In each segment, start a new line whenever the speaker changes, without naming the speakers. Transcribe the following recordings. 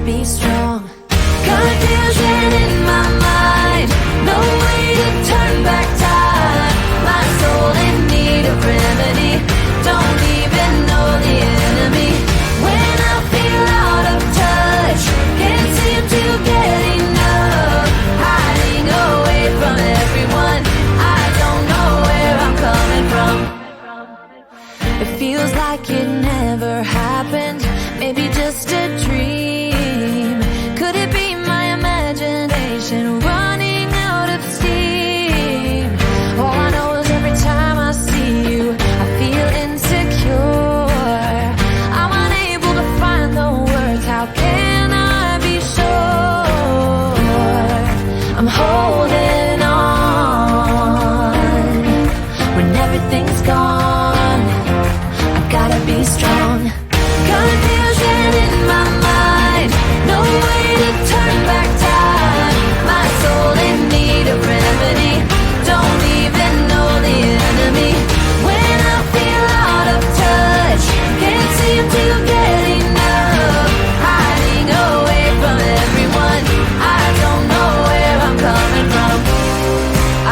be strong. Confusion in my mind, no way to turn back time. My soul in need of remedy, don't even know the enemy. When I feel out of touch, can't seem to get enough. Hiding away from everyone, I don't know where I'm coming from. It feels like it never happened, maybe just a dream. Could it be my imagination running out of steam? All I know is every time I see you, I feel insecure. I'm unable to find the words, how can I be sure? I'm holding on when everything's gone. I've gotta be strong. Confusion in my mind, no way to turn back time. My soul in need of remedy, don't even know the enemy. When I feel out of touch, can't seem to get enough. Hiding away from everyone, I don't know where I'm coming from.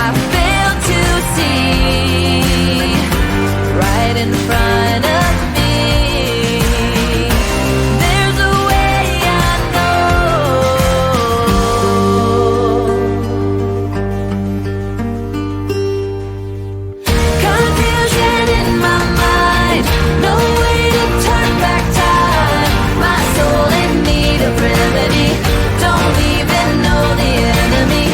I fail to see right in front of me. There's a way I know. Confusion in my mind, no way to turn back time. My soul in need of remedy, don't even know the enemy.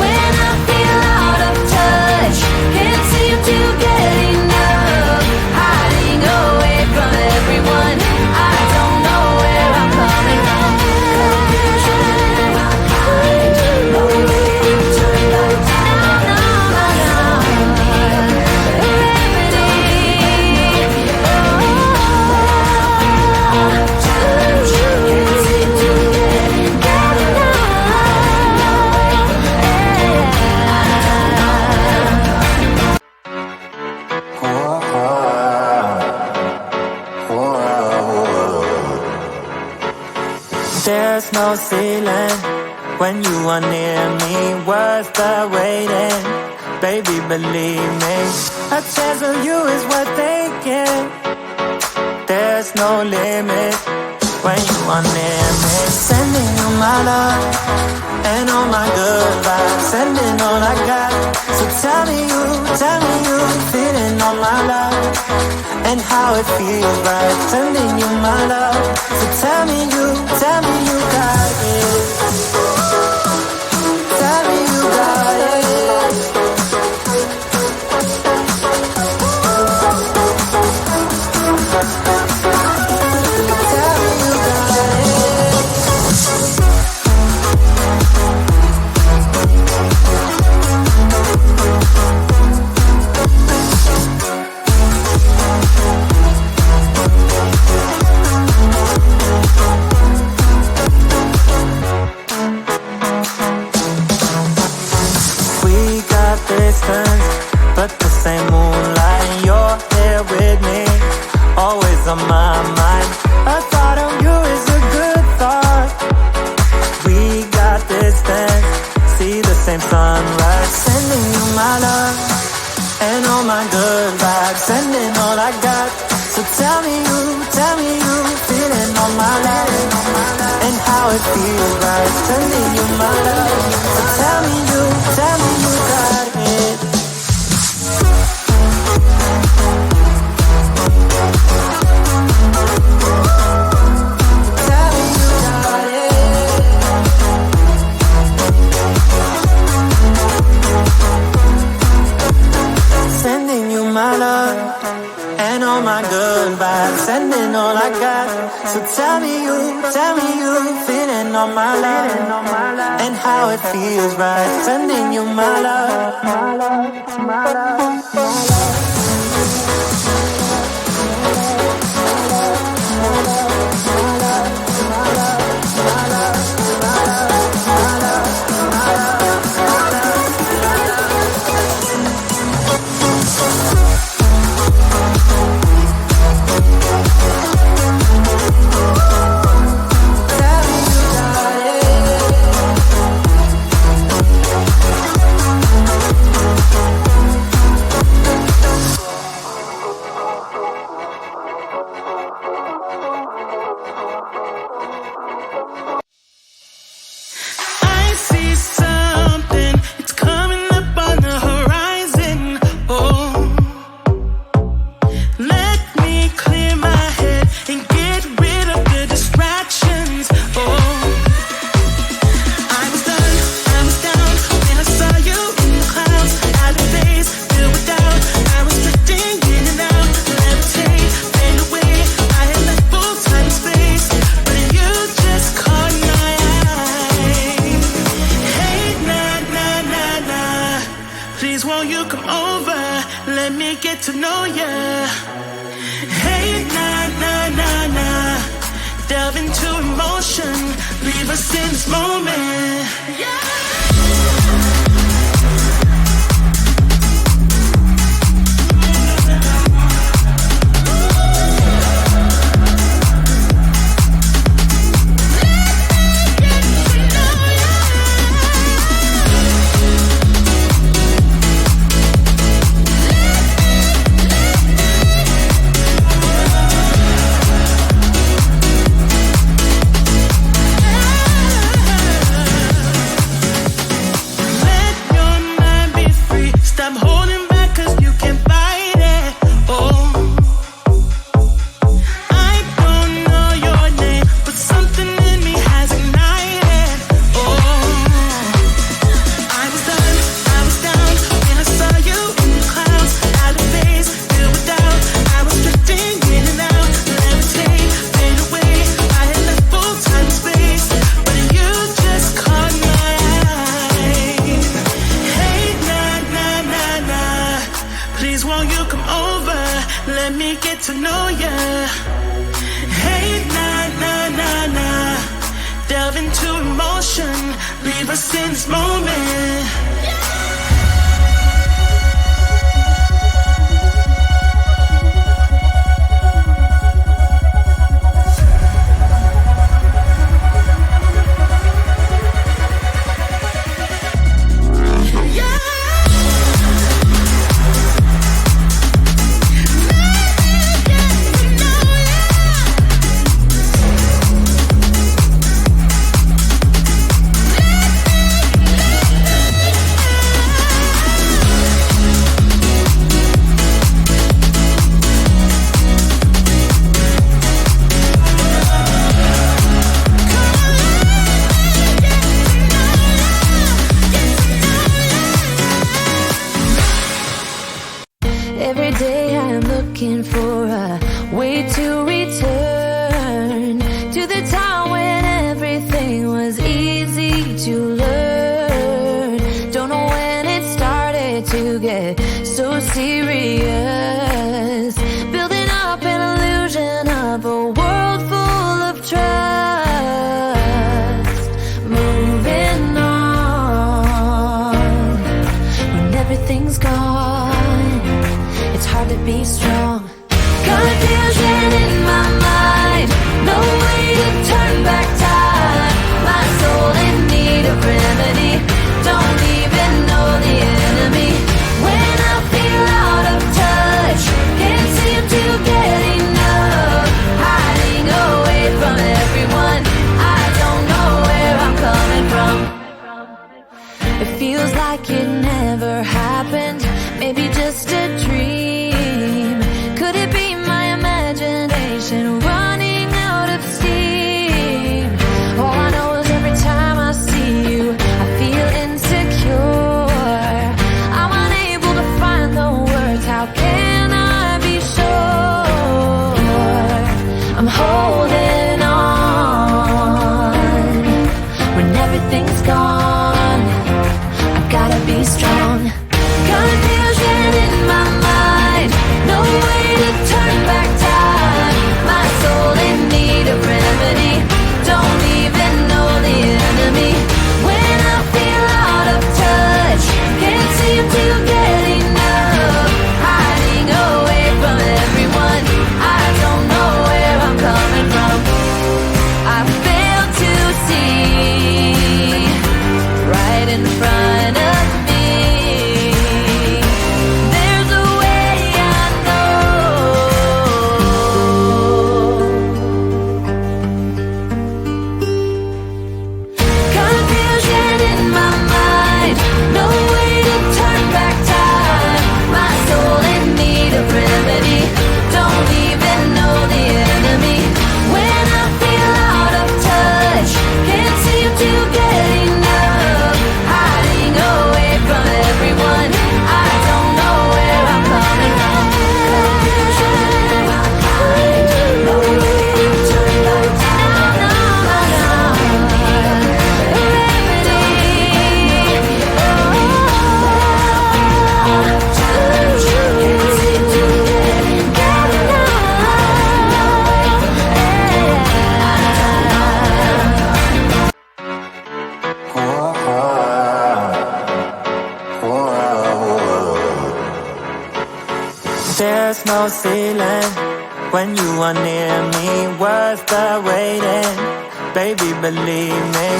When I feel out of touch, can't seem to get enough. Hiding away from everyone, I don't know where I'm coming from. Confusion in my mind, no way to turn back time. My soul in need of remedy, can't seem to get enough.
There's no ceiling when you are near me, worth the waiting. Baby, believe me, a chance of you is worth taking. There's no limit when you are near me. Sending you my love and all my good vibes, sending all I got. So tell me you feeling all my love and how it feels right. Sending you my love. So tell me you got it. Tell me you got it. Tell me you got it. We got distance, but the same moonlight. You're here with me, always on my mind. A thought of you is a good thought. We got distance, see the same sunrise. Sending you my love and all my good vibes, sending all I got. So tell me you feeling all my love and how it feels right. Sending you my love. So tell me you got it. Tell me you got it. Sending you my love and all my good vibes, sending all I got. So tell me you feeling all my love and how it feels right. Sending you my love, my love, my love, my love. Tell me you Please won't you come over? Let me get to know ya. Hey, nah, nah, nah, nah. Delve into emotion. Leave us in this moment. Yeah. Leave us in this moment.
Every day I'm looking for a way to return to the time when everything was easy to learn. Don't know when it started to get so serious, building up an illusion of a world full of trust, moving on when everything's gone. It's hard to be strong.
Confusion in my mind, no way to turn back time. My soul in need of remedy, don't even know the enemy. When I feel out of touch, can't seem to get enough. Hiding away from everyone, I don't know where I'm coming from.
It feels like it never happened, maybe just a dream. Could it be my imagination running out of steam? All I know is every time I see you, I feel insecure. I'm unable to find the words, how can I be sure? I'm holding on when everything's gone. I've gotta be strong.
Confusion in my
There's no ceiling when you are near me, worth the waiting. Baby, believe me,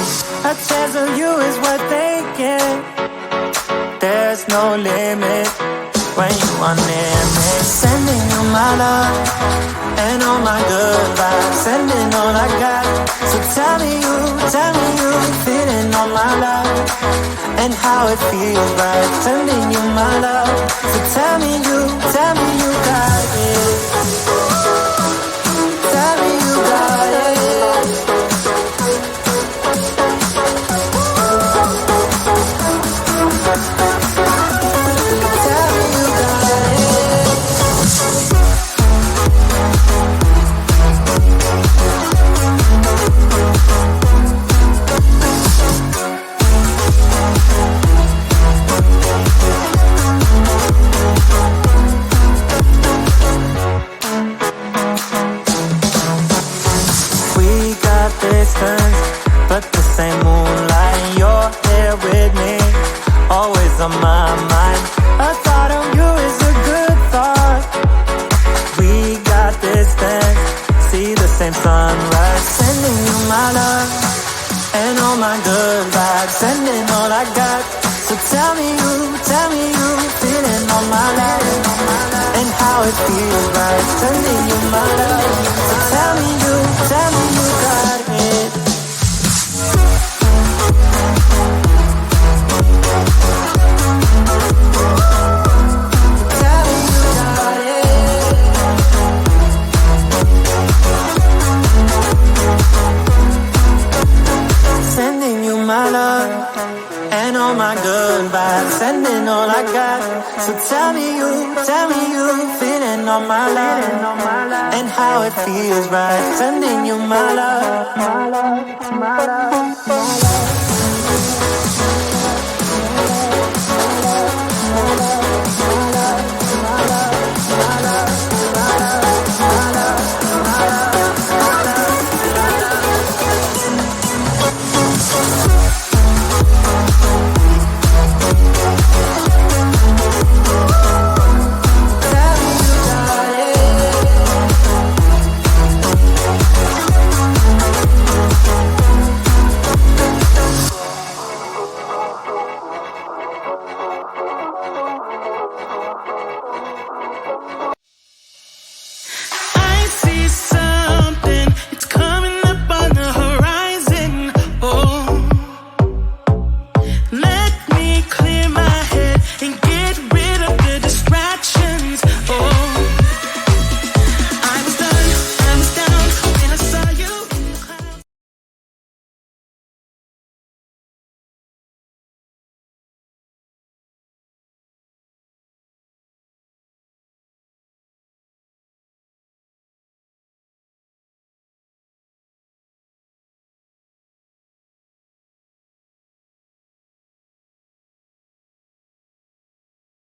a chance of you is worth taking. There's no limit when you are near me. Sending you my love and all my good vibes, sending all I got. So tell me you feeling all my love and how it feels right. Sending you my love. So tell me you got it. Tell me you got it. Tell me you got it. Distance, but the same moonlight. You're here with me, always on my mind. A thought of you is a good thought. We got distance, see the same sunrise. Sending you my love and all my good vibes, sending all I got. So tell me you feeling all my love and how it feels right. Sending you my love. So tell me you got it. Tell me you got it. Sending you my love and all my good vibes, sending all I got. So tell me you feeling all my love and how it feels right. Sending you my love.